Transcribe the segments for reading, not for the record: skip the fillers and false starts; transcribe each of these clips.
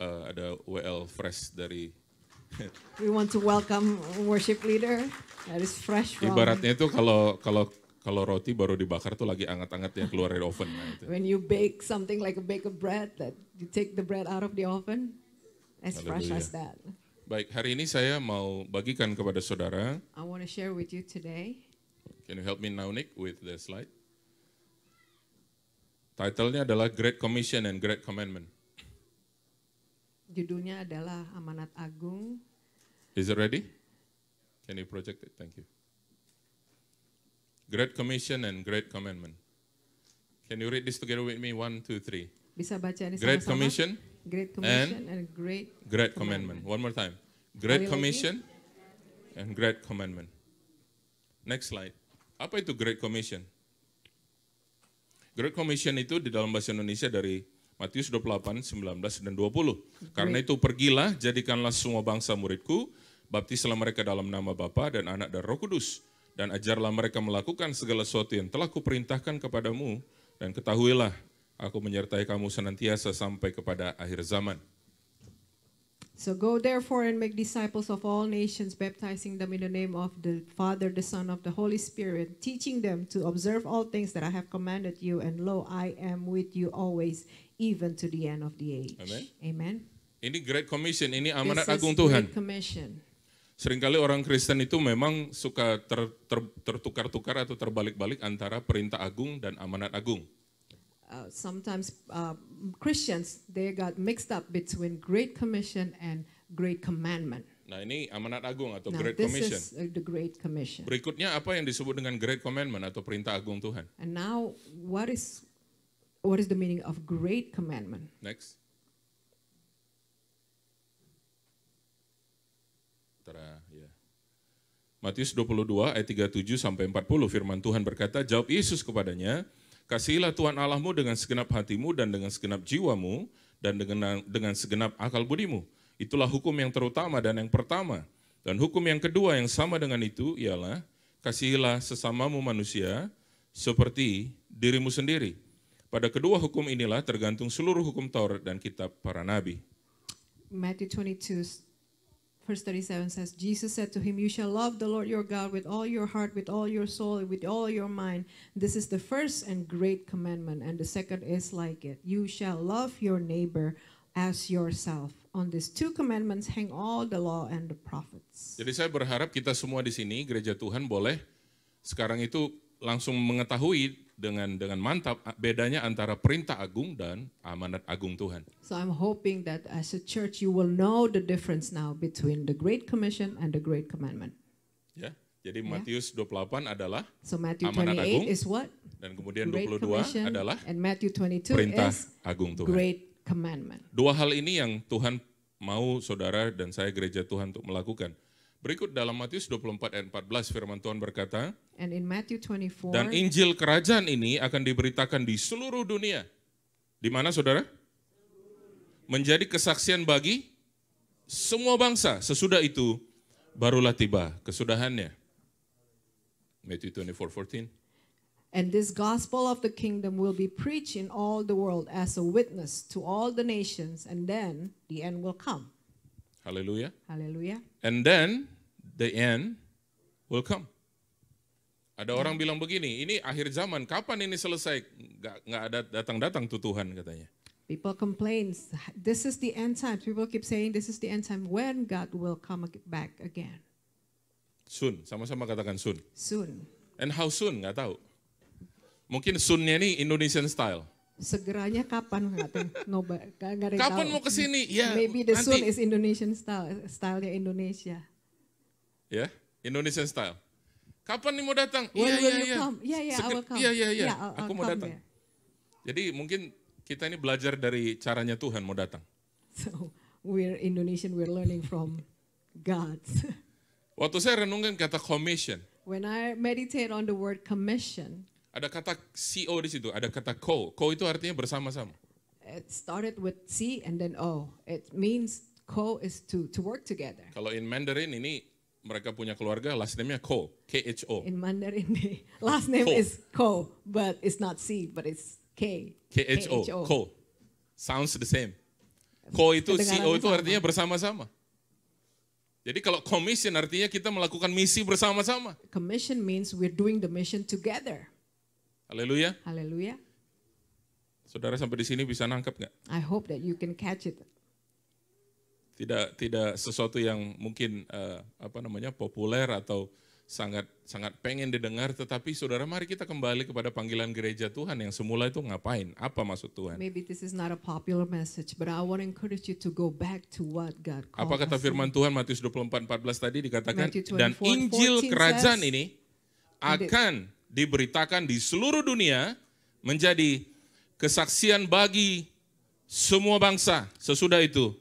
ada WL Fresh dari We want to welcome worship leader that is fresh from. ibaratnya itu kalau roti baru dibakar tuh lagi anget-angetnya keluar dari oven. Nah, itu. When you bake something like a bake of bread, that you take the bread out of the oven, as fresh Haleluya. as that. Baik, hari ini saya mau bagikan kepada saudara. I want to share with you today. Can you help me now, Nick, with the slide? Title-nya adalah Great Commission and Great Commandment. Judulnya adalah Amanat Agung. Is it ready? Can you project it? Thank you. Great Commission and Great Commandment. Can you read this together with me? 1, 2, 3. Bisa baca ini Great sama-sama? Commission Great Commission and Great Commandment. One more time. Great Sekali lagi. Commission and Great Commandment. Next slide. Apa itu Great Commission? Great Commission itu di dalam bahasa Indonesia dari Matius 28, 19, dan 20. Karena itu pergilah, jadikanlah semua bangsa muridku, baptislah mereka dalam nama Bapa dan Anak dan Roh Kudus, dan ajarlah mereka melakukan segala sesuatu yang telah kuperintahkan kepadamu, dan ketahuilah, aku menyertai kamu senantiasa sampai kepada akhir zaman. So go therefore and make disciples of all nations, baptizing them in the name of the Father, the Son, of the Holy Spirit, teaching them to observe all things that I have commanded you, and lo, I am with you always, even to the end of the age. Amen. Amen. Ini Great Commission, ini amanat This is agung Tuhan. Great Commission. Seringkali orang Kristen itu memang suka tertukar-tukar atau terbalik-balik antara perintah agung dan amanat agung. Sometimes Christians, they got mixed up between Great Commission and Great Commandment. Nah, ini amanat agung atau Now, Great this Commission. is the Great Commission. Berikutnya apa yang disebut dengan Great Commandment atau perintah agung Tuhan? And now, what is the meaning of Great Commandment? Next. Ya. Matius 22 ayat 37 sampai 40 firman Tuhan berkata, jawab Yesus kepadanya, kasihilah Tuhan Allahmu dengan segenap hatimu dan dengan segenap jiwamu dan dengan segenap akal budimu. Itulah hukum yang terutama dan yang pertama. Dan hukum yang kedua yang sama dengan itu ialah kasihilah sesamamu manusia seperti dirimu sendiri. Pada kedua hukum inilah tergantung seluruh hukum Taurat dan kitab para nabi. Matthew 22, verse 37 says, Jesus said to him, you shall love the Lord your God with all your heart, with all your soul, and with all your mind. This is the first and great commandment, and the second is like it. You shall love your neighbor as yourself. On these two commandments hang all the law and the prophets. Jadi saya berharap kita semua di sini, gereja Tuhan, boleh sekarang itu langsung mengetahui dengan mantap bedanya antara perintah agung dan amanat agung Tuhan. So I'm hoping that as a church you will know the difference now between the Great Commission and the Great Commandment. Ya, jadi Matius 28 adalah So Matthew amanat 28 agung, is what? dan kemudian Great 22 Commission, adalah and Matthew 22 perintah is agung Tuhan. Great Commandment. Dua hal ini yang Tuhan mau saudara dan saya gereja Tuhan untuk melakukan. Berikut dalam Matius 24 ayat 14 firman Tuhan berkata, And in Matthew 24, dan Injil kerajaan ini akan diberitakan di seluruh dunia. Di mana saudara? Menjadi kesaksian bagi semua bangsa. Sesudah itu barulah tiba kesudahannya. Matthew 24:14. and this gospel of the kingdom will be preached in all the world as a witness to all the nations, and then the end will come. Haleluya. Hallelujah. And then the end will come. Ada orang bilang begini, ini akhir zaman, kapan ini selesai? Nggak ada datang-datang tuh Tuhan katanya. People complain, this is the end time. People keep saying this is the end time. When God will come back again? Soon, sama-sama katakan soon. Soon. And how soon? Nggak tahu. Mungkin soon-nya ini Indonesian style. Segeranya kapan? Nggak ada yang Kapan tahu. mau ke sini? Ya, Maybe the nanti. soon is Indonesian style-nya Indonesia. Ya, Indonesian style. Kapan nih mau datang? When Iya, will iya, you iya. come? Yeah, I will come. Iya. Yeah, Aku I'll mau come datang. there. Jadi mungkin kita ini belajar dari caranya Tuhan mau datang. So we're Indonesian, we're learning from God. Waktu saya renungkan kata commission, When I meditate on the word commission, ada kata CO di situ, ada kata co. Co itu artinya bersama-sama. it started with C and then O. It means co is to work together. Kalau in Mandarin ini mereka punya keluarga, last name-nya Ko, K-H-O. In Mandarin, the last name Ko. is Ko, but it's not C, but it's K. K-H-O, Ko. Sounds the same. Co itu, kedengarannya CO itu sama. artinya bersama-sama. Jadi kalau commission artinya kita melakukan misi bersama-sama. Commission means we're doing the mission together. Haleluya. Hallelujah. Saudara sampai di sini bisa nangkep nggak? I hope that you can catch it. Tidak sesuatu yang mungkin populer atau sangat pengen didengar, tetapi saudara mari kita kembali kepada panggilan gereja Tuhan yang semula itu ngapain? Apa maksud Tuhan? Maybe this is not a popular message, but I want to encourage you to go back to what God called Apa kata us. firman Tuhan Matius 24:14 tadi dikatakan, Matthew 24, dan Injil 14 kerajaan says, ini akan diberitakan di seluruh dunia menjadi kesaksian bagi semua bangsa. Sesudah itu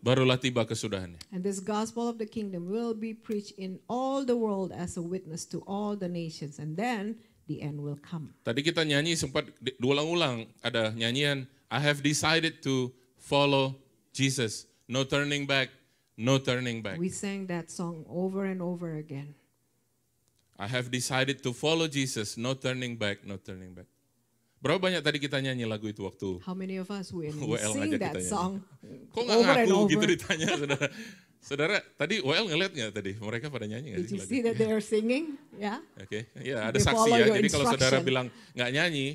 barulah tiba kesudahannya. And this gospel of the kingdom will be preached in all the world as a witness to all the nations, and then the end will come. Tadi kita nyanyi sempat diulang-ulang, ada nyanyian I have decided to follow Jesus. No turning back, no turning back. We sang that song over and over again. I have decided to follow Jesus, no turning back, no turning back. Berapa banyak tadi kita nyanyi lagu itu waktu How many of us we WL sing ngajak that kita nyanyi? song Kok nggak over and ngaku over? gitu ditanya, saudara? Saudara, tadi WL ngeliat nggak tadi? Mereka pada nyanyi nggak Did sih you lagu? see that they are singing? Yeah. Oke, ya ada They saksi follow ya. your Jadi kalau saudara instruction. bilang nggak nyanyi,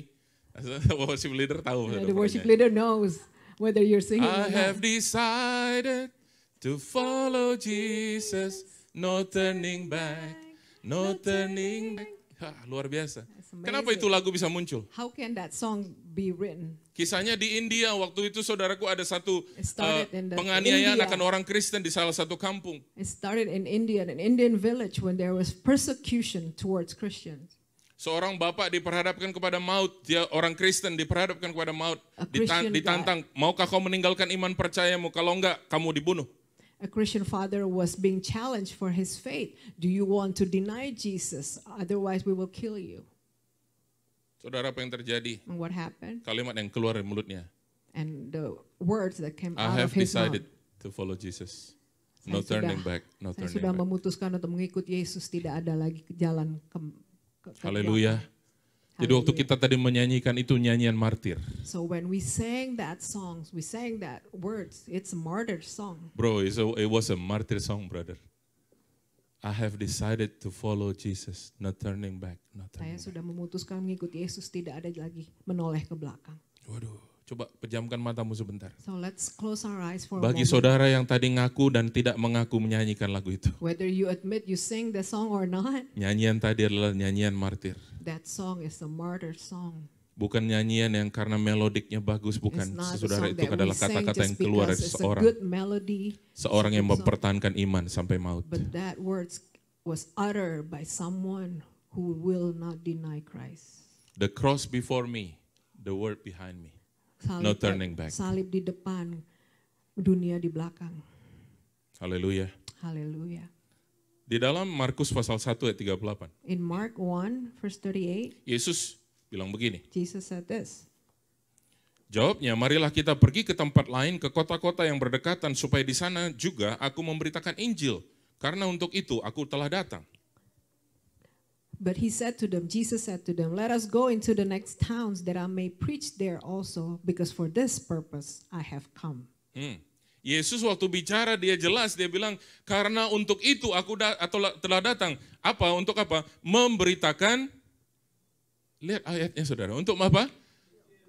worship leader tahu. saudara The pernah worship nyanyi. leader knows whether you're singing I or not. have decided to follow Jesus, no turning back, no turning back. Luar biasa. amazing. Kenapa itu lagu bisa muncul? How can that song be written? Kisahnya di India, waktu itu saudaraku ada satu It started in the penganiayaan India. akan orang Kristen di salah satu kampung. It started in India, an Indian village, when there was persecution towards Christians. Seorang bapak diperhadapkan kepada maut, dia orang Kristen diperhadapkan kepada maut, A Christian ditantang, maukah kau meninggalkan iman percayamu, kalau enggak kamu dibunuh. A Christian father was being challenged for his faith. Do you want to deny Jesus? Otherwise we will kill you. Saudara, apa yang terjadi? And what happened? Kalimat yang keluar dari mulutnya, And the words that came I out have of his mouth. decided to follow Jesus. No Saya turning sudah- back, no Saya turning sudah back. memutuskan untuk mengikut Yesus, tidak ada lagi jalan ke Haleluya. Jadi waktu Haleluya. kita tadi menyanyikan itu nyanyian martir. So when we sang that songs, we sang that words, it's a martyr song. Bro, it was a martyr song, brother. I have decided to follow Jesus, no turning back, no turning Saya back. sudah memutuskan mengikuti Yesus, tidak ada lagi menoleh ke belakang. Waduh, coba pejamkan matamu sebentar. So let's close our eyes for Bagi a moment. saudara yang tadi ngaku dan tidak mengaku menyanyikan lagu itu, Whether you admit you sing the song or not, nyanyian tadi adalah nyanyian martir. that song is a martyr song. Bukan nyanyian yang karena melodiknya bagus, It's bukan. not a Saudara, song itu that we adalah sing kata-kata yang just keluar dari because it's a seseorang. good melody, Seorang yang it's a good song. mempertahankan iman sampai maut. But that words was uttered by someone who will not deny Christ. The cross before me, the word behind me. Salib, No turning back. Salib di depan, dunia di belakang. Haleluya. Haleluya. Di dalam Markus pasal 1 ayat 38, In Mark 1, verse 38, Yesus bilang begini. Jesus said this. Jawabnya, marilah kita pergi ke tempat lain, ke kota-kota yang berdekatan, supaya di sana juga aku memberitakan Injil. Karena untuk itu aku telah datang. But he said to them, Jesus said to them, let us go into the next towns that I may preach there also, because for this purpose I have come. Yesus waktu bicara dia jelas, dia bilang, karena untuk itu aku telah datang. Apa? Untuk apa? Memberitakan, lihat ayatnya saudara, untuk apa?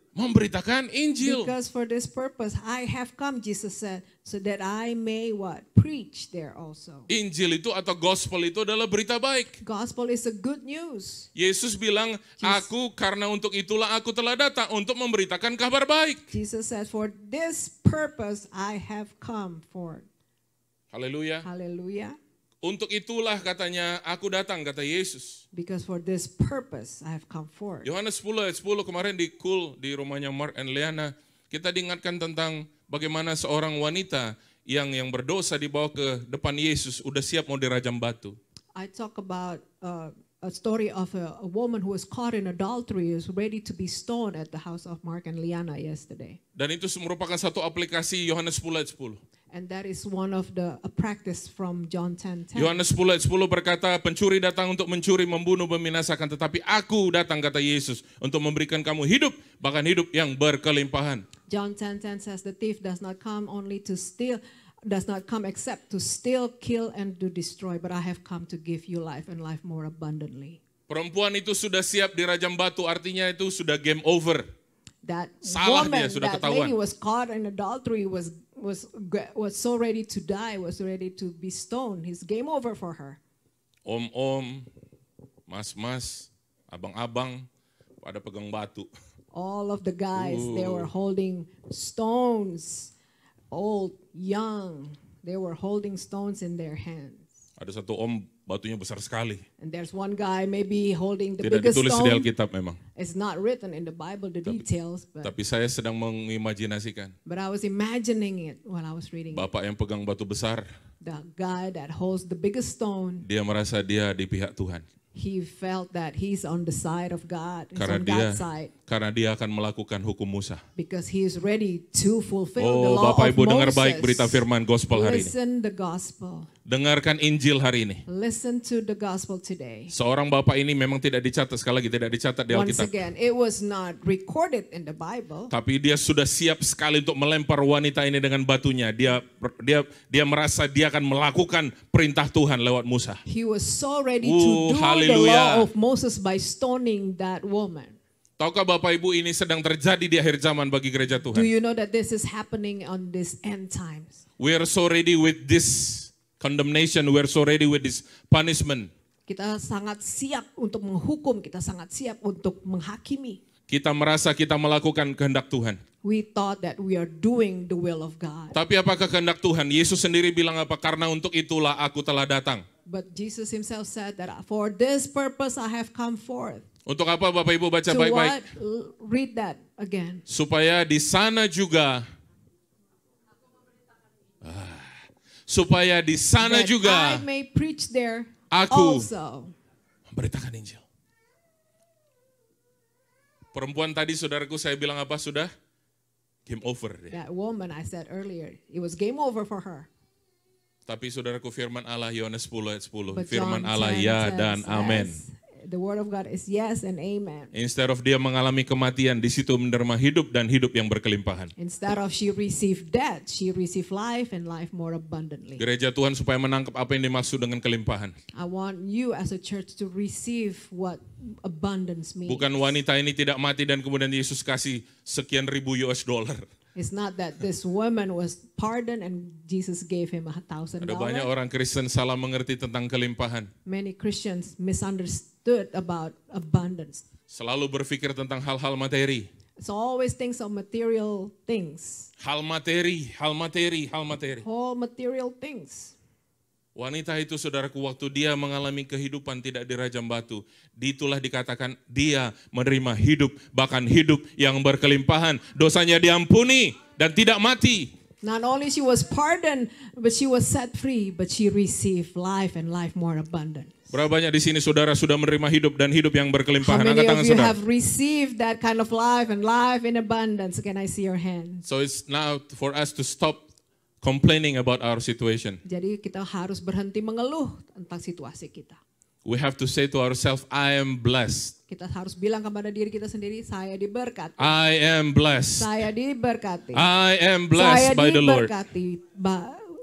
Memberitakan Injil. Because for this purpose I have come, Jesus said, so that I may what? Preach there also. Injil itu atau gospel itu adalah berita baik. Gospel is a good news. Yesus bilang, aku karena untuk itulah aku telah datang untuk memberitakan kabar baik. Jesus said, for this purpose I have come for. Haleluya. Hallelujah. Untuk itulah katanya aku datang, kata Yesus. Because for this purpose I have come forth. Yohanes 10 ayat 10 kemarin di di rumahnya Mark and Leana, kita diingatkan tentang bagaimana seorang wanita yang berdosa dibawa ke depan Yesus, udah siap mau dirajam batu. I talk about a story of a woman who was caught in adultery is ready to be stoned at the house of Mark and Liana yesterday. Dan itu merupakan satu aplikasi Yohanes 10 ayat 10. And that is one of a practice from John 10:10. Yohanes 10 ayat 10 berkata, pencuri datang untuk mencuri, membunuh, membinasakan. Tetapi aku datang, kata Yesus, untuk memberikan kamu hidup, bahkan hidup yang berkelimpahan. John 10:10 says the thief does not come only to steal, does not come except to steal, kill, and to destroy. But I have come to give you life and life more abundantly. Perempuan itu sudah siap dirajam batu, artinya itu sudah game over. That Salah woman, dia, sudah that ketahuan. lady was caught in adultery, was so ready to die, was ready to be stoned. It's game over for her. Om-om, mas-mas, abang-abang, pada pegang batu. All of the guys, they were holding stones, old, young. They were holding stones in their hands. Ada satu om, batunya besar sekali. And there's one guy maybe holding the Tidak biggest ditulis di stone. Alkitab memang. It's not written in the Bible, the details, Tapi saya sedang mengimajinasikan. but I was imagining it while I was reading it. Bapak yang pegang batu besar, The guy that holds the biggest stone, dia merasa dia di pihak Tuhan. he felt that he's on the side of God. He's Karena on dia, God's side. karena dia akan melakukan hukum Musa. Because he is ready to fulfill the Oh, law Bapak of Ibu dengar Moses. baik berita firman gospel hari ini. Listen the gospel. Dengarkan Injil hari ini. Listen to the gospel today. Seorang bapak ini memang tidak dicatat, sekali lagi tidak dicatat di Once Alkitab. again, it was not recorded in the Bible. Tapi dia sudah siap sekali untuk melempar wanita ini dengan batunya. Dia merasa dia akan melakukan perintah Tuhan lewat Musa. He was so ready to do the haleluya. law of Moses by stoning that woman. Tahukah Bapak Ibu ini sedang terjadi di akhir zaman bagi gereja Do Tuhan? you know that this is happening on this end times? We are so ready with this condemnation. We are so ready with this punishment. Kita sangat siap untuk menghukum, kita sangat siap untuk menghakimi. Kita merasa kita melakukan kehendak Tuhan. We thought that we are doing the will of God. Tapi apakah kehendak Tuhan? Yesus sendiri bilang apa? Karena untuk itulah aku telah datang. But Jesus himself said that for this purpose I have come forth. Untuk apa Bapak Ibu baca To baik-baik? what? Read that again. Supaya di sana juga That juga I may preach there aku also. memberitakan Injil. Perempuan tadi saudaraku saya bilang apa? Sudah game over dia. That woman I said earlier, it was game over for her. Tapi saudaraku firman Allah Yohanes 10 ayat 10. But Firman John Allah 10 ya says, dan amin. yes. The word of God is yes and amen. Instead of dia mengalami kematian, di situ menerima hidup dan hidup yang berkelimpahan. Instead of she received death, she received life and life more abundantly. Gereja Tuhan supaya menangkap apa yang dimaksud dengan kelimpahan. I want you as a church to receive what abundance means. Bukan wanita ini tidak mati dan kemudian Yesus kasih sekian ribu US dollar. It's not that this woman was pardoned and Jesus gave him $1,000. Ada banyak orang Kristen salah mengerti tentang kelimpahan. Many Christians misunderstood about abundance. Selalu berpikir tentang hal-hal materi. It's always things of material things. Hal materi, hal materi, hal materi. All material things. Wanita itu saudaraku waktu dia mengalami kehidupan tidak dirajam batu. Itulah dikatakan dia menerima hidup, bahkan hidup yang berkelimpahan. Dosanya diampuni dan tidak mati. Not only she was pardoned, but she was set free, but she received life and life more abundant. Berapa banyak di sini saudara sudah menerima hidup dan hidup yang How berkelimpahan? many Angkat of tangan you saudara. have received that kind of life and life in abundance? Can I see your hands? So it's now for us to stop complaining about our situation. Jadi kita harus berhenti mengeluh tentang situasi kita. We have to say to ourselves, I am blessed. Kita harus bilang kepada diri kita sendiri, saya diberkati. I am blessed. Saya diberkati. I am Saya blessed by the Lord.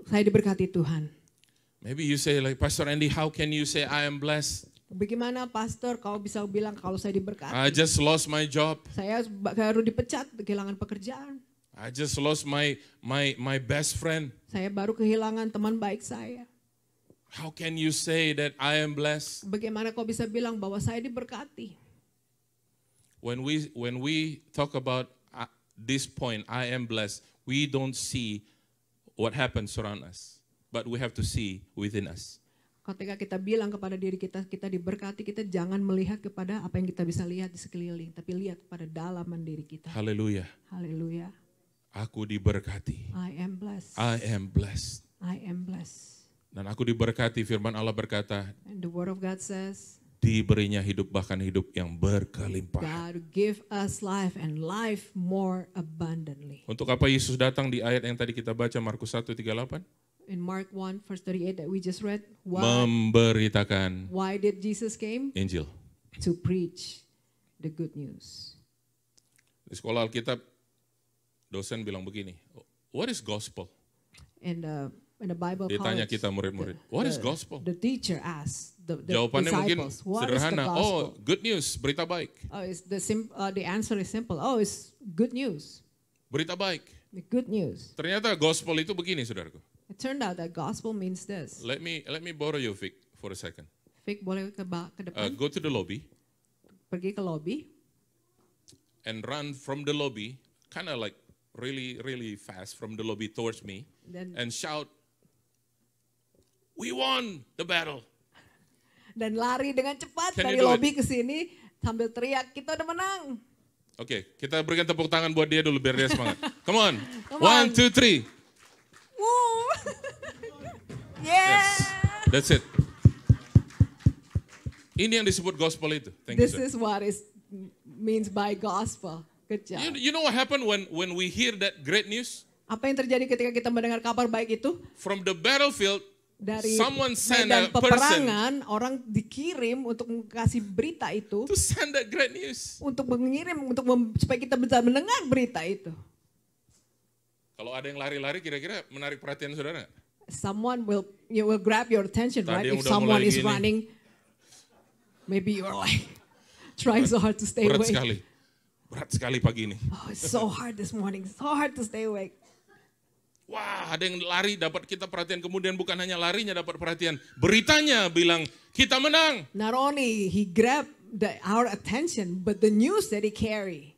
Saya diberkati Tuhan. Maybe you say like, Pastor Andy, how can you say I am blessed? Bagaimana pastor kau bisa bilang kalau saya diberkati? I just lost my job. Saya baru dipecat, kehilangan pekerjaan. I just lost my best friend. Saya baru kehilangan teman baik saya. How can you say that I am blessed? Bagaimana kau bisa bilang bahwa saya diberkati? When we talk about this point, I am blessed, we don't see what happens around us, but we have to see within us. Ketika kita bilang kepada diri kita, kita diberkati, kita jangan melihat kepada apa yang kita bisa lihat di sekeliling, tapi lihat kepada dalaman diri kita. Haleluya. Haleluya. Aku diberkati. I am blessed. I am blessed. I am blessed. Dan aku diberkati, firman Allah berkata, And the word of God says, diberinya hidup, bahkan hidup yang berkelimpahan. God give us life and life more abundantly. Untuk apa Yesus datang di ayat yang tadi kita baca, Markus 1:38? In Mark 1 verse 38 that we just read, Memberitakan why did Jesus came? Injil. To preach the good news. Di sekolah Alkitab, dosen bilang begini, what is gospel? In the Bible Ditanya college, kita murid-murid, what is gospel? the teacher asked the Jawabannya mungkin disciples, what is the sederhana, gospel? good news, berita baik. The answer is simple. It's good news. Berita baik. The good news. Ternyata gospel itu begini, saudaraku. It turned out that gospel means this. Let me borrow you, Vic, for a second. Vic, boleh ke depan? Go to the lobby Pergi ke lobby. and run from the lobby, kind of like really, really fast from the lobby towards me, and shout, "We won the battle!" Dan lari dengan cepat Can dari you do lobby ke sini sambil teriak, kita udah menang. Oke, kita berikan tepuk tangan buat dia dulu biar dia semangat. Come on. Come 1, on. 2, 3. Woo! Yeah! Yes. That's it. Ini yang disebut gospel itu. Thank This you, sir. is what it means by gospel. Good job. You know what happened when we hear that great news? Apa yang terjadi ketika kita mendengar kabar baik itu? From the battlefield, Dari someone sent medan a person peperangan, orang dikirim untuk kasih berita itu, to send that great news. untuk mengirim, supaya kita bisa mendengar berita itu. Kalau ada yang lari-lari, kira-kira menarik perhatian saudara nggak? Someone will grab your attention, Tadi right? yang If udah someone mulai is gini. running, maybe you're like trying so hard to stay Berat awake. sekali. Berat sekali pagi ini. Oh, it's so hard this morning. So hard to stay awake. Wah, ada yang lari dapat kita perhatian. Kemudian bukan hanya larinya dapat perhatian. Beritanya bilang, kita menang. Not only he grabbed our attention, but the news that he carry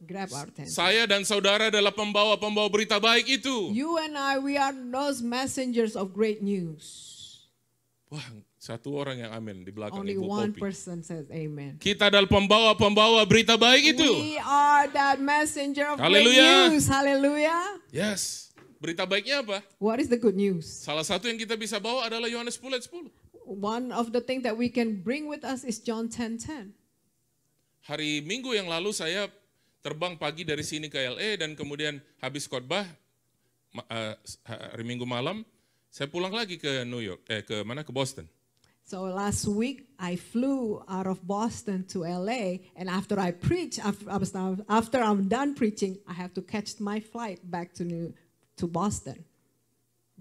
grab our attention. Saya dan saudara adalah pembawa-pembawa berita baik itu. You and I, we are those messengers of great news. Wah, satu orang yang amin di belakang Only Ibu one Popi. person says amen. Kita adalah pembawa-pembawa berita baik itu. We are that messenger of Hallelujah. great news. Hallelujah. Yes. Berita baiknya apa? What is the good news? Salah satu yang kita bisa bawa adalah Yohanes 10:10. One of the things that we can bring with us is John 10:10. Hari Minggu yang lalu saya terbang pagi dari sini ke LA dan kemudian habis khotbah hari Minggu malam saya pulang lagi ke New York, ke Boston. So last week I flew out of Boston to LA, and after I preach, after I'm done preaching, I have to catch my flight back to Boston.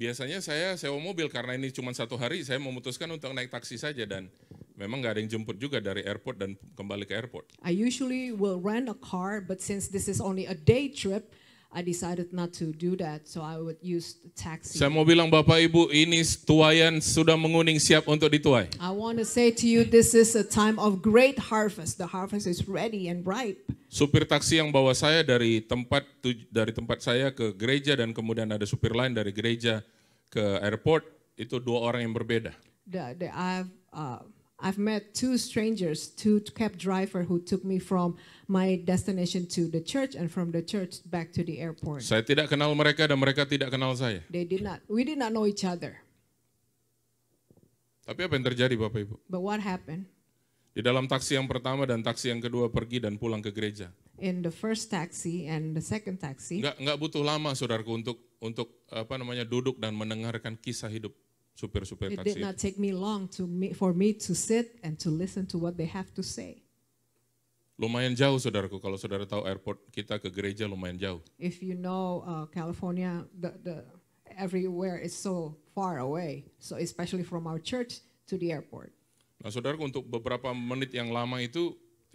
Biasanya saya sewa mobil karena ini cuma satu hari, saya memutuskan untuk naik taksi saja dan memang nggak ada yang jemput juga dari airport dan kembali ke airport. I usually will rent a car, but since this is only a day trip, I decided not to do that, so I would use the taxi. Saya mau bilang Bapak Ibu, ini tuaian sudah menguning siap untuk dituai. I want to say to you, this is a time of great harvest. The harvest is ready and ripe. Supir taksi yang bawa saya dari tempat saya ke gereja dan kemudian ada supir lain dari gereja ke airport, itu dua orang yang berbeda. I've met two strangers, two cab driver who took me from my destination to the church and from the church back to the airport. Saya tidak kenal mereka dan mereka tidak kenal saya. We did not know each other. Tapi apa yang terjadi Bapak Ibu? But what happened? Di dalam taksi yang pertama dan taksi yang kedua pergi dan pulang ke gereja. In the first taxi and the second taxi. Nggak butuh lama saudaraku untuk duduk dan mendengarkan kisah hidup supir-supir It taksi. did not take me long for me to sit and to listen to what they have to say. Lumayan jauh saudaraku, kalau saudara tahu airport kita ke gereja lumayan jauh. If you know California, the everywhere is so far away. So especially from our church to the airport. Nah saudaraku, untuk beberapa menit yang lama itu,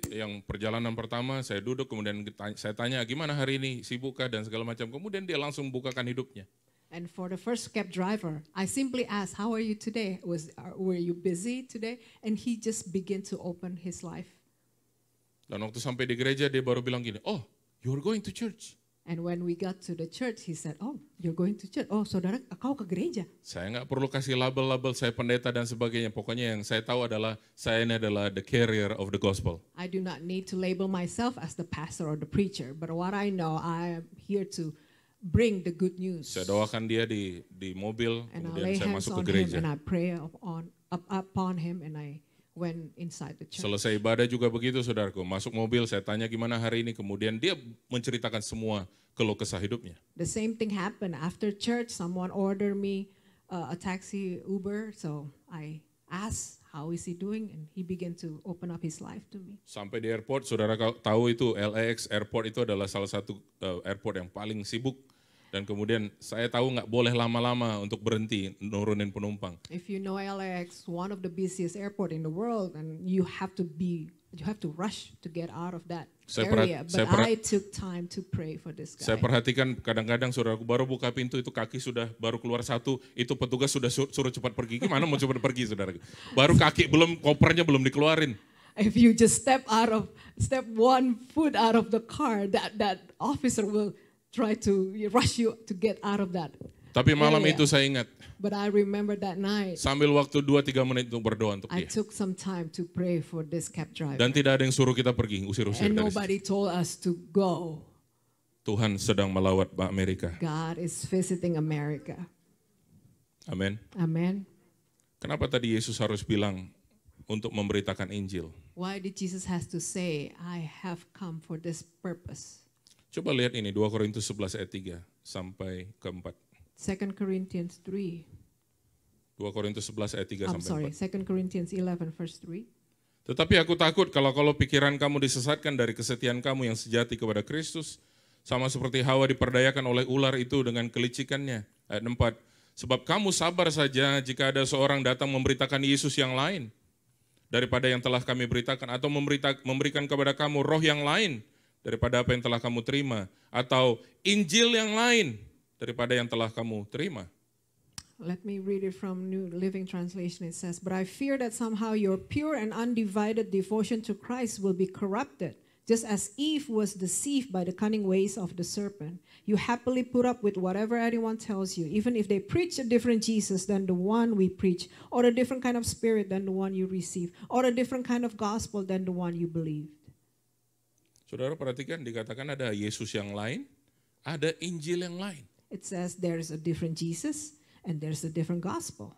yang perjalanan pertama saya duduk, kemudian saya tanya gimana hari ini, sibukkah dan segala macam. Kemudian dia langsung bukakan hidupnya. And for the first cab driver, I simply asked, how are you today? Were you busy today? And he just began to open his life. Dan waktu sampai di gereja dia baru bilang gini, oh you're going to church. And when we got to the church, he said, oh you're going to church. Oh saudara, kau ke gereja. Saya nggak perlu kasih label-label saya pendeta dan sebagainya. Pokoknya yang saya tahu adalah saya ini adalah the carrier of the gospel. I do not need to label myself as the pastor or the preacher. But what I know, I am here to bring the good news. Saya doakan dia di mobil, And I kemudian lay saya hands masuk on ke him gereja. and I pray upon him and I when inside the church. Selesai ibadah juga begitu, saudaraku. Masuk mobil, saya tanya gimana hari ini. Kemudian dia menceritakan semua keluh kesah hidupnya. The same thing happened after church. Someone ordered me a taxi Uber, so I asked how is he doing, and he began to open up his life to me. Sampai di airport, saudara tahu itu LAX Airport itu adalah salah satu airport yang paling sibuk. Dan kemudian saya tahu nggak boleh lama-lama untuk berhenti nurunin penumpang. If you know LAX, one of the busiest airport in the world, and you have to rush to get out of that area. But I took time to pray for this guy. Saya perhatikan kadang-kadang saudaraku baru buka pintu itu kaki sudah baru keluar satu, itu petugas sudah suruh cepat pergi. Gimana mau cepat pergi, saudaraku? Baru kaki kopernya belum dikeluarin. If you just step one foot out of the car, that officer will try to rush you to get out of that. Tapi malam area. itu saya ingat. But I remember that night. Sambil waktu 2-3 menit untuk berdoa untuk I dia. took some time to pray for this cab driver. Dan tidak ada yang suruh kita pergi, usir-usir And dari nobody situ. told us to go. Tuhan sedang melawat Amerika. God is visiting America. Amin. Amen. Kenapa tadi Yesus harus bilang untuk memberitakan Injil? Why did Jesus has to say, I have come for this purpose? Coba lihat ini 2 Korintus 11 ayat 3 sampai ke 4. 2 Corinthians 3. 2 Korintus 11 ayat 3 I'm sampai sorry, 4. 2 Corinthians 11 verse 3. Tetapi aku takut kalau pikiran kamu disesatkan dari kesetiaan kamu yang sejati kepada Kristus, sama seperti Hawa diperdayakan oleh ular itu dengan kelicikannya. Ayat 4. Sebab kamu sabar saja jika ada seorang datang memberitakan Yesus yang lain daripada yang telah kami beritakan, atau memberikan kepada kamu roh yang lain daripada apa yang telah kamu terima, atau Injil yang lain daripada yang telah kamu terima. Let me read it from New Living Translation. It says, but I fear that somehow your pure and undivided devotion to Christ will be corrupted, just as Eve was deceived by the cunning ways of the serpent. You happily put up with whatever anyone tells you, even if they preach a different Jesus than the one we preach, or a different kind of spirit than the one you receive, or a different kind of gospel than the one you believed. Saudara perhatikan, dikatakan ada Yesus yang lain, ada Injil yang lain. It says there's a different Jesus and there's a different gospel.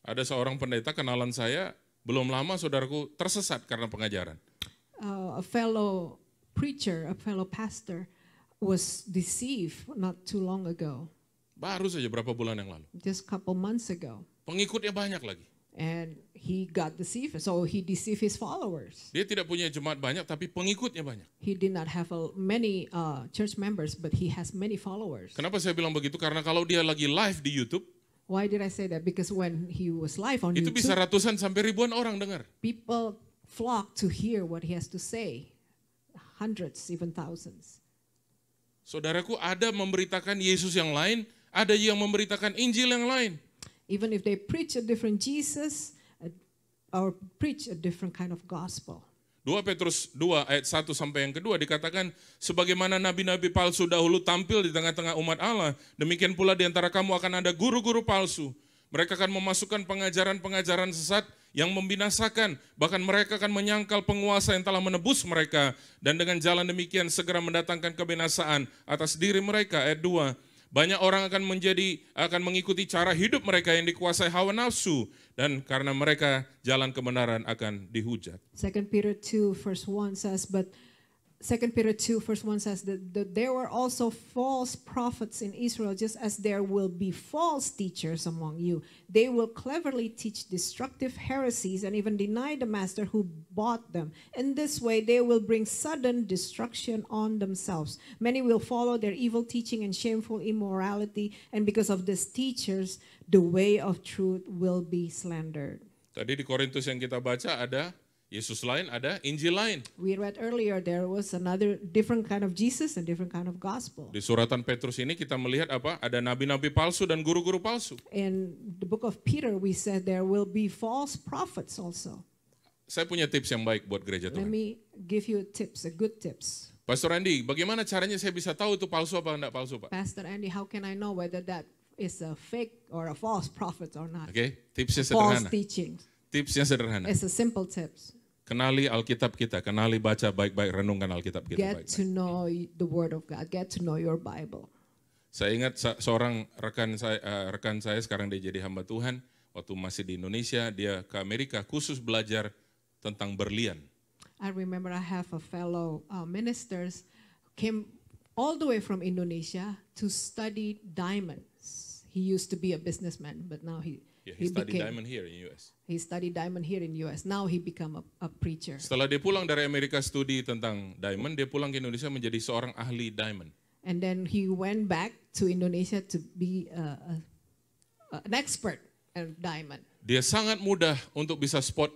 Ada seorang pendeta kenalan saya, belum lama saudaraku tersesat karena pengajaran. A fellow preacher, a fellow pastor was deceived not too long ago, Baru saja berapa bulan yang lalu. just a couple months ago. Pengikutnya banyak lagi. And he got deceived, so he deceived his followers. Dia tidak punya jemaat banyak, tapi pengikutnya banyak. He did not have many church members, but he has many followers. Kenapa saya bilang begitu? Karena kalau dia lagi live di YouTube, Why did I say that? Because when he was live on itu bisa YouTube, ratusan sampai ribuan orang dengar. people flock to hear what he has to say. Hundreds, even thousands. Saudaraku, ada memberitakan Yesus yang lain, ada yang memberitakan Injil yang lain. Even if they preach a different Jesus or preach a different kind of gospel. 2 Petrus 2 ayat 1 sampai yang kedua dikatakan, sebagaimana nabi-nabi palsu dahulu tampil di tengah-tengah umat Allah, demikian pula di antara kamu akan ada guru-guru palsu. Mereka akan memasukkan pengajaran-pengajaran sesat yang membinasakan, bahkan mereka akan menyangkal penguasa yang telah menebus mereka, dan dengan jalan demikian segera mendatangkan kebinasaan atas diri mereka. Ayat 2, banyak orang akan mengikuti cara hidup mereka yang dikuasai hawa nafsu, dan karena mereka jalan kebenaran akan dihujat. 2 Peter 2 verse 1 says, but 2 Peter 2 verse 1 says that there were also false prophets in Israel, just as there will be false teachers among you. They will cleverly teach destructive heresies and even deny the master who bought them. In this way, they will bring sudden destruction on themselves. Many will follow their evil teaching and shameful immorality, and because of these teachers, the way of truth will be slandered. Tadi di Korintus yang kita baca ada Yesus lain, ada Injil lain. We read earlier there was another different kind of Jesus and different kind of gospel. Di suratan Petrus ini kita melihat apa? Ada nabi-nabi palsu dan guru-guru palsu. In the book of Peter, we said there will be false prophets also. Saya punya tips yang baik buat gereja Let Tuhan. me give you tips, good tips. Pastor Andy, bagaimana caranya saya bisa tahu itu palsu apa enggak palsu, Pak? Pastor Andy, how can I know whether that is a fake or a false prophet or not? Oke, tipsnya False sederhana. teaching. Tipsnya sederhana. It's a simple tips. Kenali Alkitab kita, kenali baca baik-baik, renungkan Alkitab kita Get to baik-baik. know the Word of God. Get to know your Bible. Saya ingat seorang rekan saya sekarang dia jadi hamba Tuhan. waktu masih di Indonesia, dia ke Amerika khusus belajar tentang berlian. I remember I have a fellow ministers came all the way from Indonesia to study diamonds. He used to be a businessman, but now he studied diamond here in US. He studied diamond here in US. Now he become a preacher. Setelah dia pulang dari Amerika studi tentang diamond, dia pulang ke Indonesia menjadi seorang ahli diamond. And then he went back to Indonesia to be an expert in diamond. Dia sangat mudah untuk bisa spot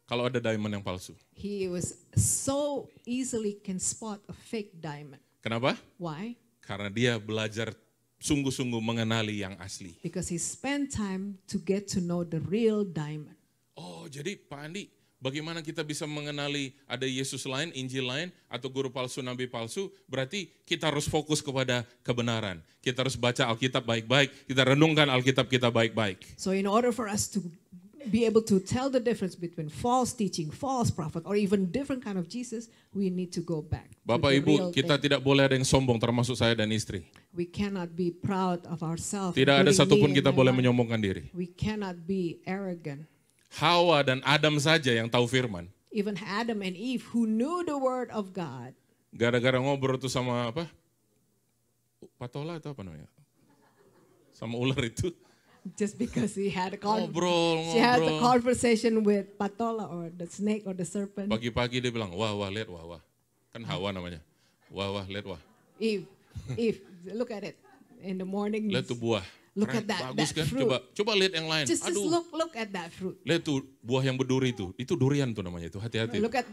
kalau ada diamond yang palsu. He was so easily can spot a fake diamond. Kenapa? Why? Karena dia belajar sungguh-sungguh mengenali yang asli. Because he spent time to get to know the real diamond. Oh, jadi Pak Andi, bagaimana kita bisa mengenali ada Yesus lain, Injil lain, atau guru palsu, nabi palsu? Berarti kita harus fokus kepada kebenaran. Kita harus baca Alkitab baik-baik, kita renungkan Alkitab kita baik-baik. So in order for us to be able to tell the difference between false teaching, false prophet, or even different kind of Jesus, we need to go back. Bapak Ibu, kita tidak boleh ada yang sombong, termasuk saya dan istri. We cannot be proud of ourselves. Tidak ada satupun kita boleh menyombongkan diri. We cannot be arrogant. Hawa dan Adam saja yang tahu firman. Even Adam and Eve who knew the word of God. Gara-gara ngobrol tuh sama apa? Patola atau apa namanya? Sama ular itu. Just because he had a ngobrol. She had a conversation with Patola or the snake or the serpent. Pagi-pagi dia bilang, wah, lihat, wah. Kan Hawa namanya. Wah, lihat, wah. Eve, look at it. In the morning. Lihat tuh buah. Look Keren, at that, bagus that kan? fruit. Coba lihat yang lain. Just Aduh. look at that fruit. Lihat tuh buah yang berduri itu. Itu durian tuh namanya itu. Hati-hati. Look at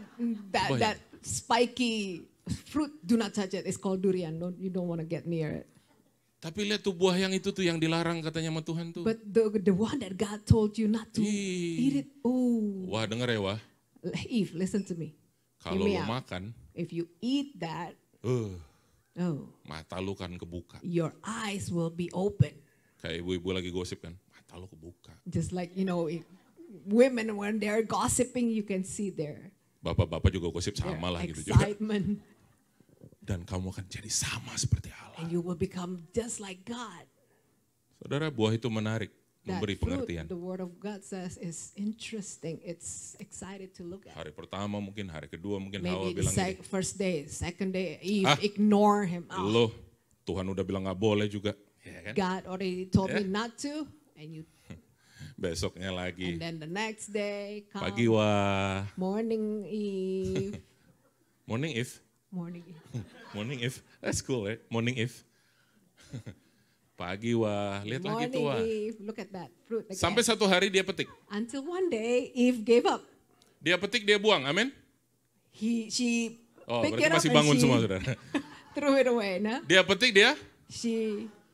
that spiky fruit. Do not touch it. It's called durian. You don't want to get near it. Tapi lihat tuh buah yang itu tuh yang dilarang katanya sama Tuhan tuh. But the one that God told you not to eat it. Oh. Wah, denger ya, wah. Eve, listen to me. Kalau lo makan. If you eat that. Mata lu kan kebuka. Your eyes will be open. Kayak ibu-ibu lagi gosip kan, mata lu kebuka. Just like, women when they're gossiping, you can see their Bapak-bapak juga gosip sama lah gitu juga. Excitement. Dan kamu akan jadi sama seperti Allah. And you will become just like God. Saudara, buah itu menarik, That memberi fruit, pengertian. the word of God says is interesting. It's excited to look at. Hari pertama mungkin, hari kedua mungkin Hawa Maybe bilang gini. first day, second day, Eve ignore him. Loh, Tuhan udah bilang gak boleh juga. Ya kan? God already told me not to, and you. Besoknya lagi. And then the next day, come. Pagi wah. Morning Eve. Morning Eve. Morning Eve. Morning Eve. That's cool, right? Morning Eve. Pagi wah, lihat lagi tuh wah. Eve. Look at that fruit again. Sampai satu hari dia petik. Until one day Eve gave up. Dia petik, dia buang, amen? She picked berarti it up masih and bangun she semua, saudara. threw it away, nah? Dia petik, dia?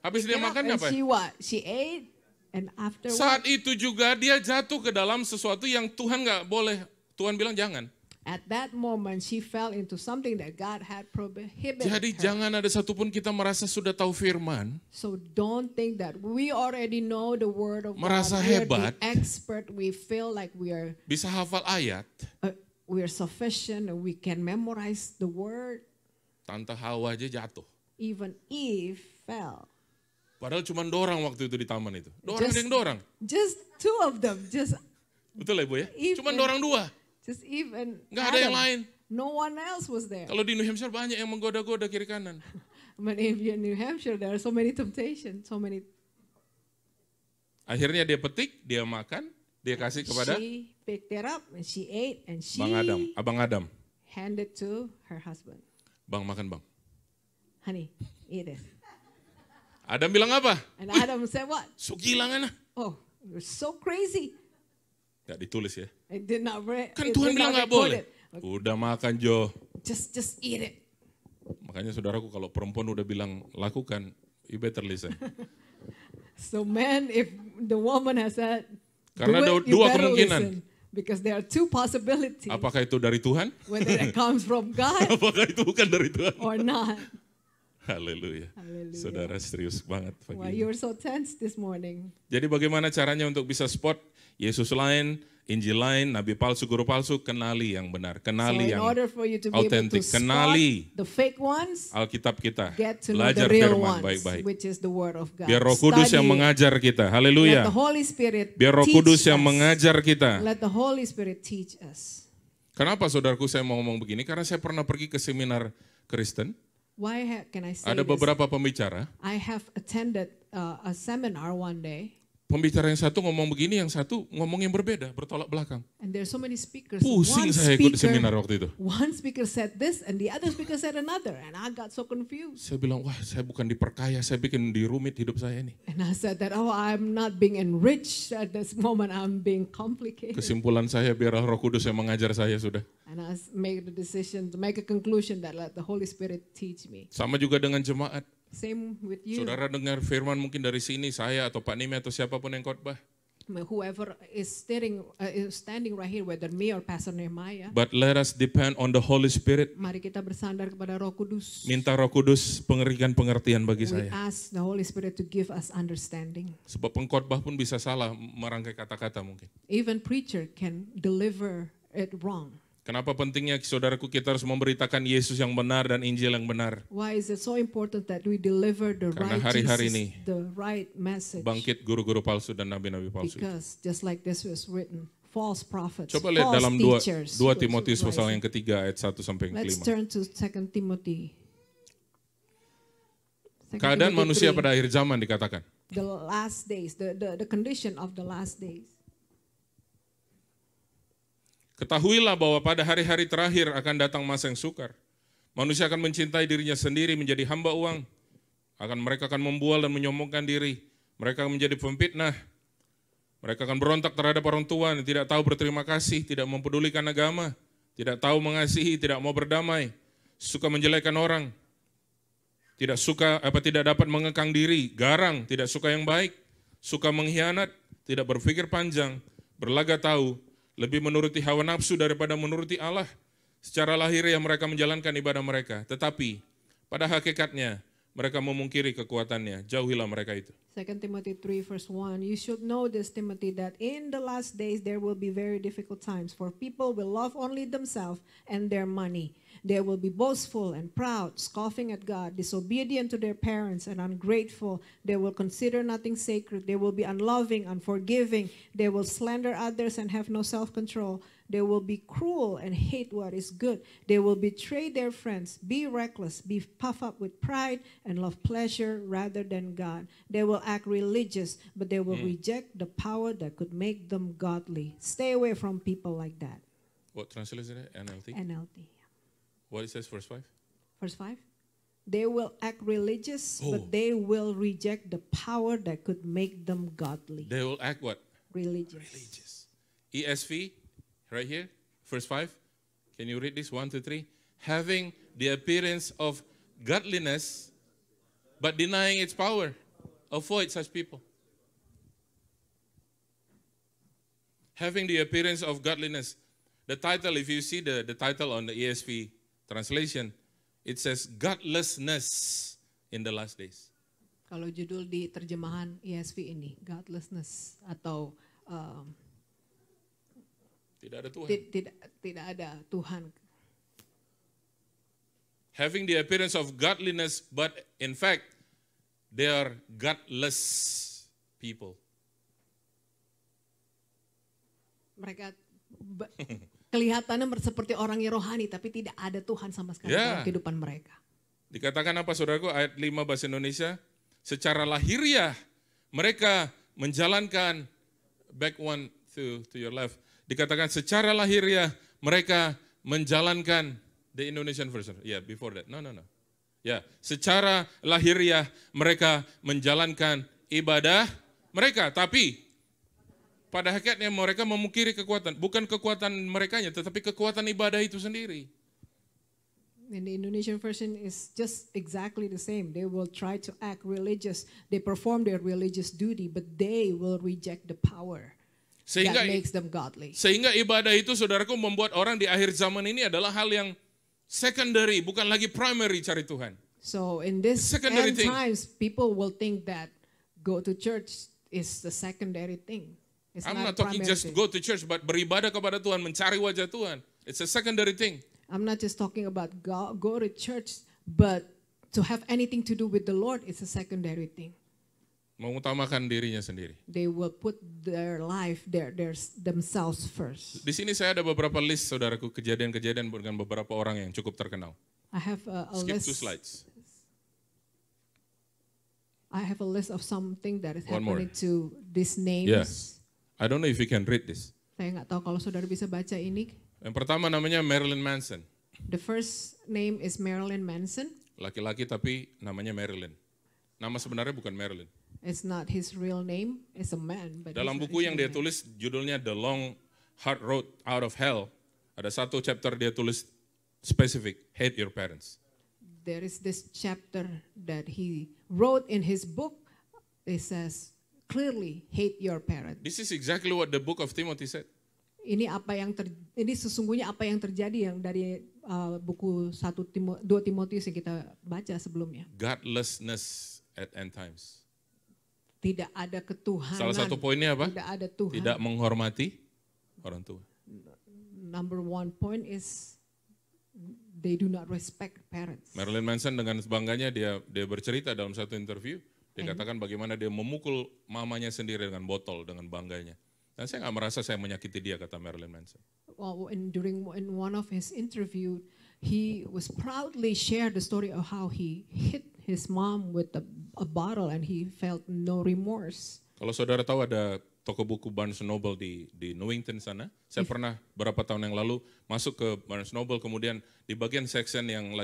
Habis dia picked it makan up apa? and she what? She ate and after Saat itu juga dia jatuh ke dalam sesuatu yang Tuhan gak boleh. Tuhan bilang jangan. At that moment she fell into something that God had prohibited Jadi her. jangan ada satupun kita merasa sudah tahu firman. So don't think that we already know the word of Merasa God. We're hebat. the expert. We feel like we are Bisa hafal ayat. sufficient and we can memorize the word. Tante Hawa aja jatuh. Even Eve fell. Padahal cuma dorang waktu itu di taman itu. Dorang ada yang dorang. Just two of them. Just Betul ya Ibu ya? Eve Cuma and- dorang dua. Just even Nggak ada yang lain. No one else was there. Kalau di New Hampshire banyak yang menggoda-goda kiri kanan. But if you're in New Hampshire, there are so many temptations, so many. Akhirnya dia petik, dia makan, dia kasih kepada She picked it up and she ate and she Bang Adam, Abang Adam. handed to her husband. Bang makan bang. Honey, eat it. Adam bilang apa? And Adam said what? So gila kan? Oh, you're so crazy. Gak ditulis ya. It did not read. Kan Tuhan bilang gak boleh. Udah makan Jo. Just eat it. Makanya saudaraku kalau perempuan udah bilang lakukan, you better listen. So man, if the woman has said, Karena do it, you dua better kemungkinan. listen. Because there are two possibilities. Apakah itu dari Tuhan? Whether it comes from God Apakah itu bukan dari Tuhan? or not. Haleluya. Haleluya. Saudara serius banget pagi Why ini. you're so tense this morning. Jadi bagaimana caranya untuk bisa spot Yesus lain, Injil lain, nabi palsu, guru palsu, kenali yang benar, So kenali in yang order for you to be able to autentik, spot kenali the fake ones, Alkitab kita, get to know the belajar real firman ones, baik-baik. which is the Word of God. Biar Roh Kudus yang Study. mengajar kita, Let haleluya. the Holy Spirit Biar Roh teach Kudus yang us. mengajar kita. Let the Holy Spirit teach us. Kenapa saudaraku saya mau ngomong begini? Karena saya pernah pergi ke seminar Kristen, Why can I say ada this? beberapa pembicara, I have attended a seminar one day, pembicara yang satu ngomong begini, yang satu ngomong yang berbeda, bertolak belakang. and there's so many speakers. Pusing saya ikut seminar waktu itu. One speaker said this, and the other speaker said another, and I got so confused. Saya bilang, wah saya bukan diperkaya, saya bikin dirumit hidup saya ini. And I said that, oh, I'm not being enriched at this moment, I'm being complicated. Kesimpulan saya, biar Roh Kudus yang mengajar saya sudah. And I made the decision to make a conclusion that let the Holy Spirit teach me. Sama juga dengan jemaat. Same with you. Saudara dengar firman mungkin dari sini, saya atau Pak Nimi atau siapapun yang khotbah. Whoever is standing right here, whether me or Pastor Nehemiah, But let us depend on the Holy Spirit. mari kita bersandar kepada Roh Kudus. Minta Roh Kudus pengerikan pengertian bagi We saya. ask the Holy Spirit to give us understanding. Sebab pengkhotbah pun bisa salah merangkai kata-kata mungkin. Even preacher can deliver it wrong. Kenapa pentingnya saudaraku kita harus memberitakan Yesus yang benar dan Injil yang benar? Why is it so important that we deliver the Karena right hari-hari Jesus, ini the right message? Bangkit guru-guru palsu dan nabi-nabi palsu. Because just like this was written, false prophets, Coba lihat false dalam 2 teachers. Timotius pasal rising. yang ketiga ayat 1 sampai Let's 5. turn to 2 Timothy. 2 Keadaan Timothy manusia 3, pada akhir zaman dikatakan. the last days, the condition of the last days. Ketahuilah bahwa pada hari-hari terakhir akan datang masa yang sukar. Manusia akan mencintai dirinya sendiri, menjadi hamba uang. Mereka akan membual dan menyombongkan diri. Mereka akan menjadi pemfitnah. Mereka akan berontak terhadap orang tua, tidak tahu berterima kasih, tidak mempedulikan agama, tidak tahu mengasihi, tidak mau berdamai, suka menjelekan orang, tidak dapat mengekang diri, garang, tidak suka yang baik, suka mengkhianat, tidak berpikir panjang, berlaga tahu, lebih menuruti hawa nafsu daripada menuruti Allah. Secara lahiriah mereka menjalankan ibadah mereka, tetapi pada hakikatnya mereka memungkiri kekuatannya. Jauhilah mereka itu. 2 Timothy 3 verse 1, you should know this, Timothy, that in the last days there will be very difficult times, for people will love only themselves and their money. They will be boastful and proud, scoffing at God, disobedient to their parents and ungrateful. They will consider nothing sacred. They will be unloving, unforgiving. They will slander others and have no self-control. They will be cruel and hate what is good. They will betray their friends, be reckless, be puffed up with pride, and love pleasure rather than God. They will act religious, but they will reject the power that could make them godly. Stay away from people like that. What translation is it? NLT? NLT. What it says, verse 5? Verse 5. They will act religious, but they will reject the power that could make them godly. They will act what? Religious. Religious. ESV, right here, verse 5. Can you read this? 1, 2, 3. Having the appearance of godliness, but denying its power. Avoid such people. Having the appearance of godliness. The title, if you see the title on the ESV translation, it says godlessness in the last days. Kalau judul di terjemahan ESV ini, godlessness atau Tidak ada Tuhan. tidak ada Tuhan. Having the appearance of godliness, but in fact, they are godless people. Mereka kelihatannya seperti orang yang rohani, tapi tidak ada Tuhan sama sekali dalam kehidupan mereka. Dikatakan apa saudaraku, ayat 5 bahasa Indonesia, secara lahiriah mereka menjalankan, back one to your left, dikatakan secara lahiriah mereka menjalankan, the Indonesian version, before that, no. Secara lahiriah mereka menjalankan ibadah mereka, tapi pada hakikatnya mereka memungkiri kekuatan, bukan kekuatan merekanya, tetapi kekuatan ibadah itu sendiri. In the Indonesian version is just exactly the same. They will try to act religious. They perform their religious duty, but they will reject the power that makes them godly. Sehingga ibadah itu saudaraku membuat orang di akhir zaman ini adalah hal yang secondary, bukan lagi primary cari Tuhan. So in this end times, people will think that go to church is the secondary thing. It's I'm not not a talking primary just to thing. go to church, but beribadah kepada Tuhan, mencari wajah Tuhan. It's a secondary thing. I'm not just talking about go to church, but to have anything to do with the Lord is a secondary thing. Mengutamakan dirinya sendiri. They will put their life, their themselves first. Di sini saya ada beberapa list, saudaraku, kejadian-kejadian dengan beberapa orang yang cukup terkenal. I have a Skip list. 2 slides. I have a list of something that is One more. happening to these names. Yes. I don't know if you can read this. Saya nggak tahu kalau saudara bisa baca ini. Yang pertama namanya Marilyn Manson. The first name is Marilyn Manson. Laki-laki tapi namanya Marilyn. Nama sebenarnya bukan Marilyn. It's not his real name. It's a man. But Dalam it's not buku his yang real dia name. tulis judulnya The Long Hard Road Out of Hell, ada satu chapter dia tulis specific, hate your parents. There is this chapter that he wrote in his book. It says clearly, hate your parents. This is exactly what the book of Timothy said. Ini sesungguhnya apa yang terjadi yang dari buku 2 Timotius yang kita baca sebelumnya. Godlessness at end times. Tidak ada ketuhanan. Salah satu poinnya apa? Tidak ada Tuhan. Tidak menghormati orang tua. Number one point is they do not respect parents. Marilyn Manson dengan bangganya dia bercerita dalam satu interview, dia katakan bagaimana dia memukul mamanya sendiri dengan botol dengan bangganya. Dan saya nggak merasa saya menyakiti dia, kata Marilyn Manson. Well, in one of his interview, he was proudly shared the story of how he hit his mom with a bottle and he felt no remorse. Kalau saudara tahu ada toko buku Barnes Noble di Newington sana, saya pernah beberapa tahun yang lalu masuk ke Barnes Noble, kemudian di bagian section yang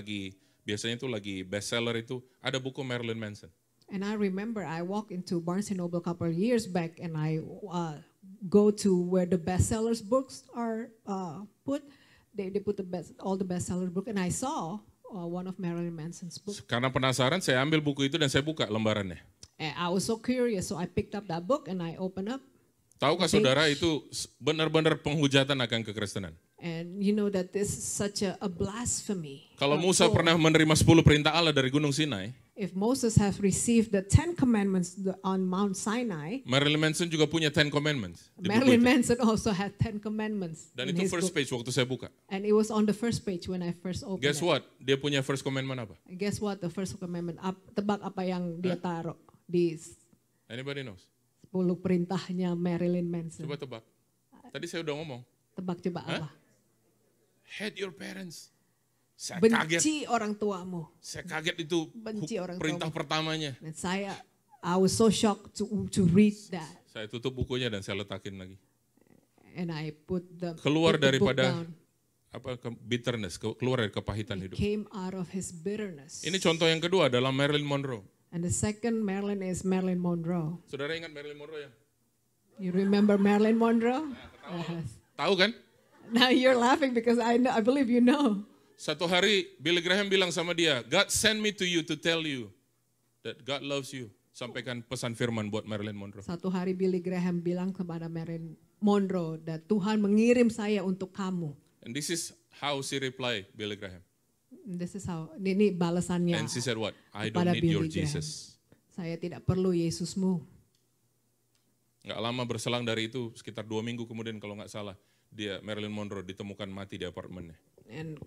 biasanya itu lagi bestseller itu ada buku Marilyn Manson. And I remember I walked into Barnes & Noble a couple of years back and I go to where the bestsellers books are put. They put all the bestseller book and I saw one of Marilyn Manson's books. Karena penasaran saya ambil buku itu dan saya buka lembarannya. And I was so curious, so I picked up that book and I opened up. Tahukah saudara itu benar-benar penghujatan akan kekristenan? And you know that this is such a blasphemy. Kalau Musa pernah menerima 10 perintah Allah dari Gunung Sinai, If Moses has received the 10 commandments on Mount Sinai, Marilyn Manson juga punya 10 commandments. Di buku Marilyn itu. Manson also had 10 commandments. Dan in itu his first book. page waktu saya buka. And it was on the first page when I first opened Guess it. what? Dia punya first commandment apa? Guess what? The first commandment. Tebak apa yang dia taruh di Anybody knows? 10 perintahnya Marilyn Manson. Coba tebak. Tadi saya udah ngomong. Tebak coba apa? Hate your parents. Saya kaget. Benci orang tuamu. Saya kaget itu Benci orang perintah tuamu. pertamanya. Dan I was so shocked to read that. Saya tutup bukunya dan saya letakin lagi. And I put the Keluar book daripada down. bitterness, keluar dari kepahitan It hidup. came out of his bitterness. Ini contoh yang kedua adalah Marilyn Monroe. And the second Marilyn is Marilyn Monroe. Saudara ingat Marilyn Monroe ya? You remember Marilyn Monroe? Yes. Tahu kan? Now you're laughing because I believe you know. Satu hari Billy Graham bilang sama dia, God send me to you to tell you that God loves you. Sampaikan pesan firman buat Marilyn Monroe. Satu hari Billy Graham bilang kepada Marilyn Monroe that Tuhan mengirim saya untuk kamu. And this is how she replied, Billy Graham. This is how ini balasannya. And she said what? I don't kepada need your Billy Graham. Jesus. Saya tidak perlu Yesusmu. Nggak lama berselang dari itu, sekitar 2 minggu kemudian kalau nggak salah, Marilyn Monroe ditemukan mati di apartemennya. And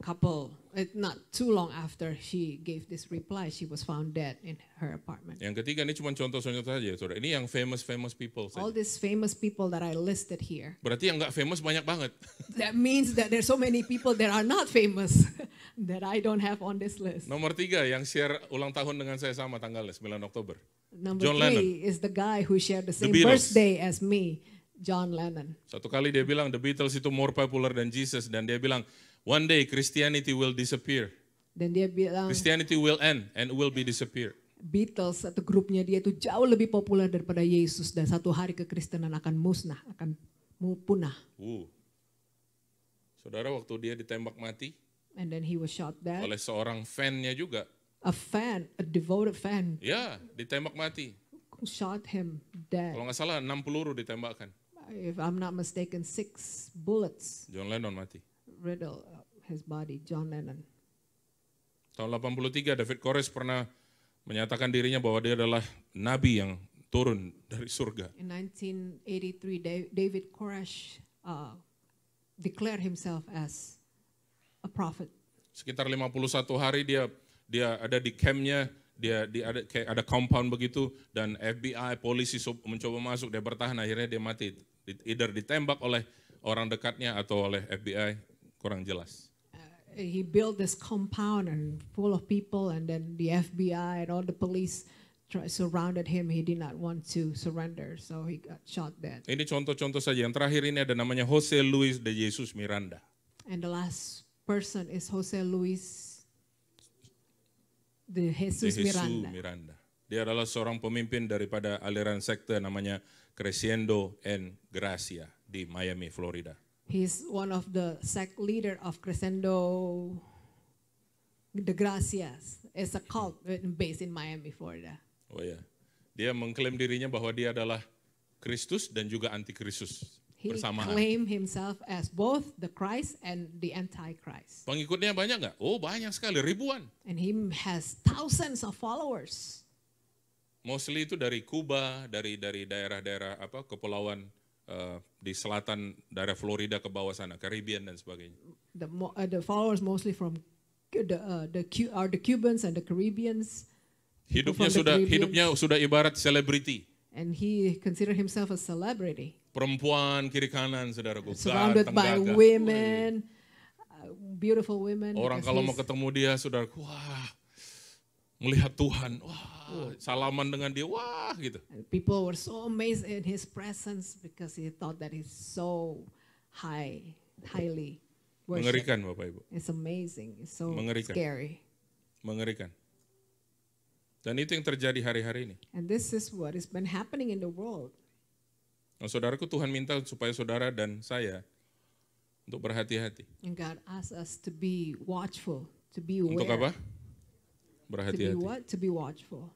not too long after she gave this reply, she was found dead in her apartment. Yang ketiga ini cuma contoh-contoh saja, saudara. Ini yang famous people All saja. these famous people that I listed here. Berarti yang nggak famous banyak banget. That means that there's so many people that are not famous that I don't have on this list. Nomor 3 yang share ulang tahun dengan saya sama tanggalnya 9 Oktober. Number John 3 Lennon. is the guy who shared the same Beatles. birthday as me, John Lennon. Satu kali dia bilang The Beatles itu more popular than Jesus, dan dia bilang one day Christianity will disappear. Dan dia bilang Christianity will end and will be disappear. Beatles atau grupnya dia itu jauh lebih populer daripada Yesus dan satu hari kekristenan akan musnah, akan punah. Saudara, waktu dia ditembak mati And then he was shot dead. oleh seorang fan-nya juga. A devoted fan, Ya, ditembak mati. shot him dead. Kalau nggak salah 6 peluru ditembakkan. If I'm not mistaken, 6 bullets John Lennon mati. riddle his body, John Lennon. Tahun 83 David Koresh pernah menyatakan dirinya bahwa dia adalah nabi yang turun dari surga. In 1983, David Koresh declared himself as a prophet. Sekitar 51 hari dia ada di campnya, ada compound begitu, dan FBI, polisi mencoba masuk, dia bertahan, akhirnya dia mati. Either ditembak oleh orang dekatnya atau oleh FBI, kurang jelas. He built this compound and full of people, and then the FBI and all the police surrounded him. He did not want to surrender, so he got shot dead. Ini contoh-contoh saja. Yang terakhir ini ada namanya Jose Luis de Jesus Miranda. And the last person is Jose Luis de Jesus Miranda. Dia adalah seorang pemimpin daripada aliran sekte namanya Creciendo en Gracia di Miami, Florida. He's one of the sect leader of Crescendo de Gracias. It's a cult based in Miami, Florida. Oh ya, dia mengklaim dirinya bahwa dia adalah Kristus dan juga antikristus He bersamaan. claimed himself as both the Christ and the Antichrist. Pengikutnya banyak nggak? Oh banyak sekali, ribuan. And he has thousands of followers. Mostly itu dari Kuba, dari daerah-daerah kepulauan di selatan daerah Florida ke bawah sana, Caribbean dan sebagainya. The followers mostly from the Cubans and the Caribbeans. Hidupnya sudah ibarat selebriti. And he considered himself a celebrity. Perempuan kiri kanan, saudaraku. Surrounded by women, beautiful women. Orang kalau mau ketemu dia, saudaraku, wah, melihat Tuhan, wah, salaman dengan dia, wah, gitu. And people were so amazed in his presence because he thought that he's so highly worshipped. Mengerikan, Bapak Ibu. It's amazing. It's so Mengerikan. scary. Mengerikan. Dan itu yang terjadi hari-hari ini. And this is what has been happening in the world. Nah, saudaraku, Tuhan minta supaya saudara dan saya untuk berhati-hati. And God asks us to be watchful, to be aware. Untuk apa? To be Berhati-hati. what? To be watchful.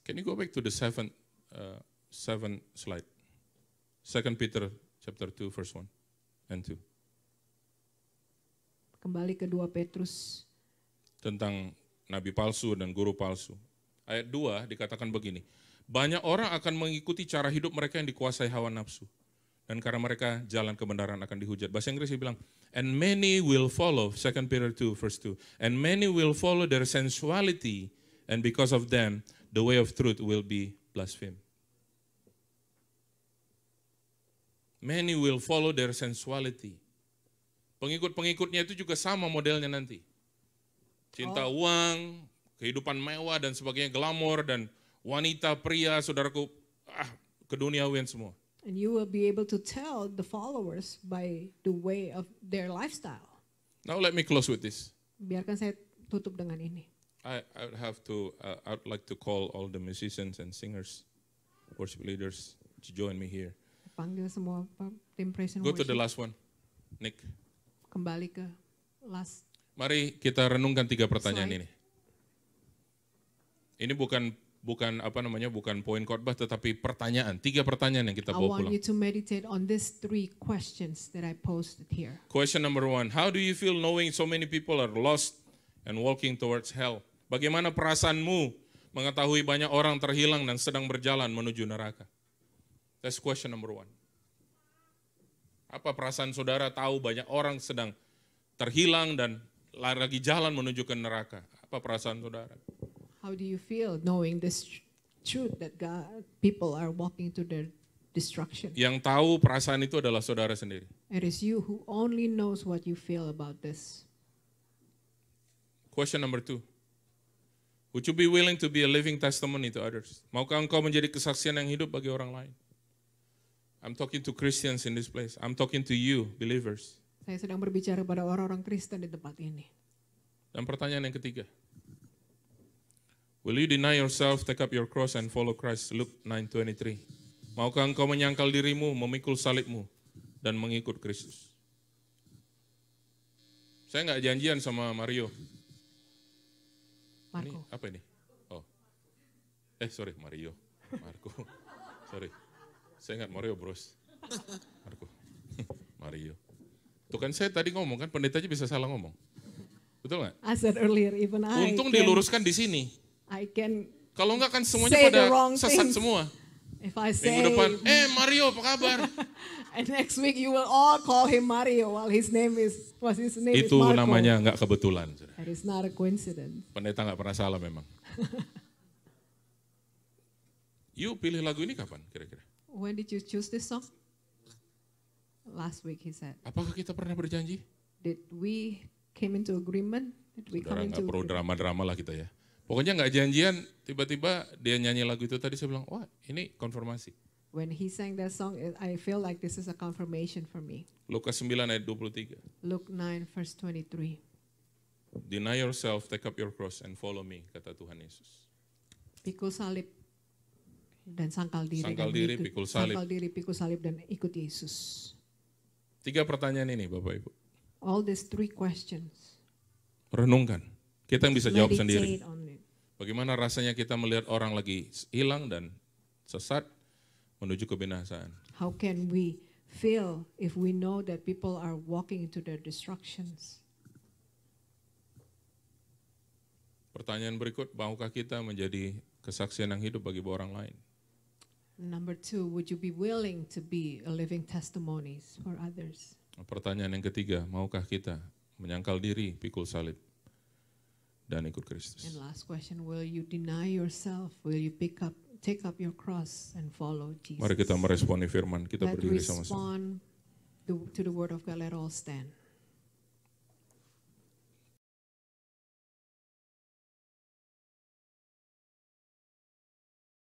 Can you go back to the seventh slide? 2 Peter chapter 2 verse 1 and 2. Kembali ke 2 Petrus. Tentang nabi palsu dan guru palsu. Ayat 2 dikatakan begini. Banyak orang akan mengikuti cara hidup mereka yang dikuasai hawa nafsu. Dan karena mereka jalan kebenaran akan dihujat. Bahasa Inggris dia bilang, and many will follow, 2 Peter 2 verse 2. And many will follow their sensuality, and because of them, the way of truth will be blasphemed. Many will follow their sensuality. Pengikut-pengikutnya itu juga sama modelnya nanti. Cinta uang, kehidupan mewah dan sebagainya, glamor dan wanita, pria, saudaraku, keduniawian semua. And you will be able to tell the followers by the way of their lifestyle. Now let me close with this. Biarkan saya tutup dengan ini. I'd like to call all the musicians and singers, worship leaders to join me here. Panggil semua tim praise and Go to worship. the last one, Nick. Kembali ke last. Mari kita renungkan 3 pertanyaan Slide. ini. Ini bukan poin khotbah, tetapi pertanyaan. 3 pertanyaan yang kita I bawa want pulang. you to meditate on these 3 questions that I posted here. Question number 1, how do you feel knowing so many people are lost and walking towards hell? Bagaimana perasaanmu mengetahui banyak orang terhilang dan sedang berjalan menuju neraka? That's question number 1. Apa perasaan saudara tahu banyak orang sedang terhilang dan lagi jalan menuju ke neraka? Apa perasaan saudara? How do you feel knowing this truth that people are walking to their destruction? Yang tahu perasaan itu adalah saudara sendiri. It is you who only knows what you feel about this. Question number 2. Would you be willing to be a living testimony to others? Maukah engkau menjadi kesaksian yang hidup bagi orang lain? I'm talking to Christians in this place. I'm talking to you, believers. Saya sedang berbicara pada orang-orang Kristen di tempat ini. Dan pertanyaan yang ketiga. Will you deny yourself, take up your cross and follow Christ? Luke 9:23. Maukah engkau menyangkal dirimu, memikul salibmu, dan mengikut Kristus? Saya nggak janjian sama Mario. Ini Marco. apa ini? Oh, sorry Mario, Marco. Sorry, saya ingat Mario bros. Marco, Mario. Tuh kan saya tadi ngomong kan, pendeta aja bisa salah ngomong. Betul nggak? I said earlier, even Untung diluruskan di sini. I can Kalau enggak kan semuanya say pada the wrong sesat things. semua. If I Minggu say, depan, Mario apa kabar? and next week you will all call him Mario while his name is Itu Marco. namanya enggak kebetulan. That is not a coincidence. Pendeta enggak pernah salah memang. You pilih lagu ini kapan kira-kira? When did you choose this song? Last week, he said. Apakah kita pernah berjanji? Did we came into agreement? Did we Saudara come nggak into perlu agreement? drama-drama lah kita ya. Pokoknya nggak janjian, tiba-tiba dia nyanyi lagu itu tadi saya bilang, wah ini konfirmasi. When he sang that song, I feel like this is a confirmation for me. Lukas 9 ayat 23. Luke 9, verse 23. Deny yourself, take up your cross and follow me, kata Tuhan Yesus. Pikul salib dan sangkal diri. Sangkal dan diri, ikut- pikul salib. Sangkal diri, pikul salib dan ikut Yesus. 3 pertanyaan ini Bapak Ibu. All these 3 questions. Renungkan. Kita yang bisa jawab sendiri. Meditate on it. Bagaimana rasanya kita melihat orang lagi hilang dan sesat menuju kebinasaan. How can we feel if we know that people are walking into their destructions? Pertanyaan berikut, maukah kita menjadi kesaksian yang hidup bagi orang lain? Number 2, would you be willing to be a living testimonies for others? Pertanyaan yang ketiga, maukah kita menyangkal diri, pikul salib, dan ikut Kristus? And last question, will you deny yourself? Will you take up your cross and follow Jesus? Mari kita meresponi firman, kita Let's berdiri sama-sama. respond to the word of God. Let all stand.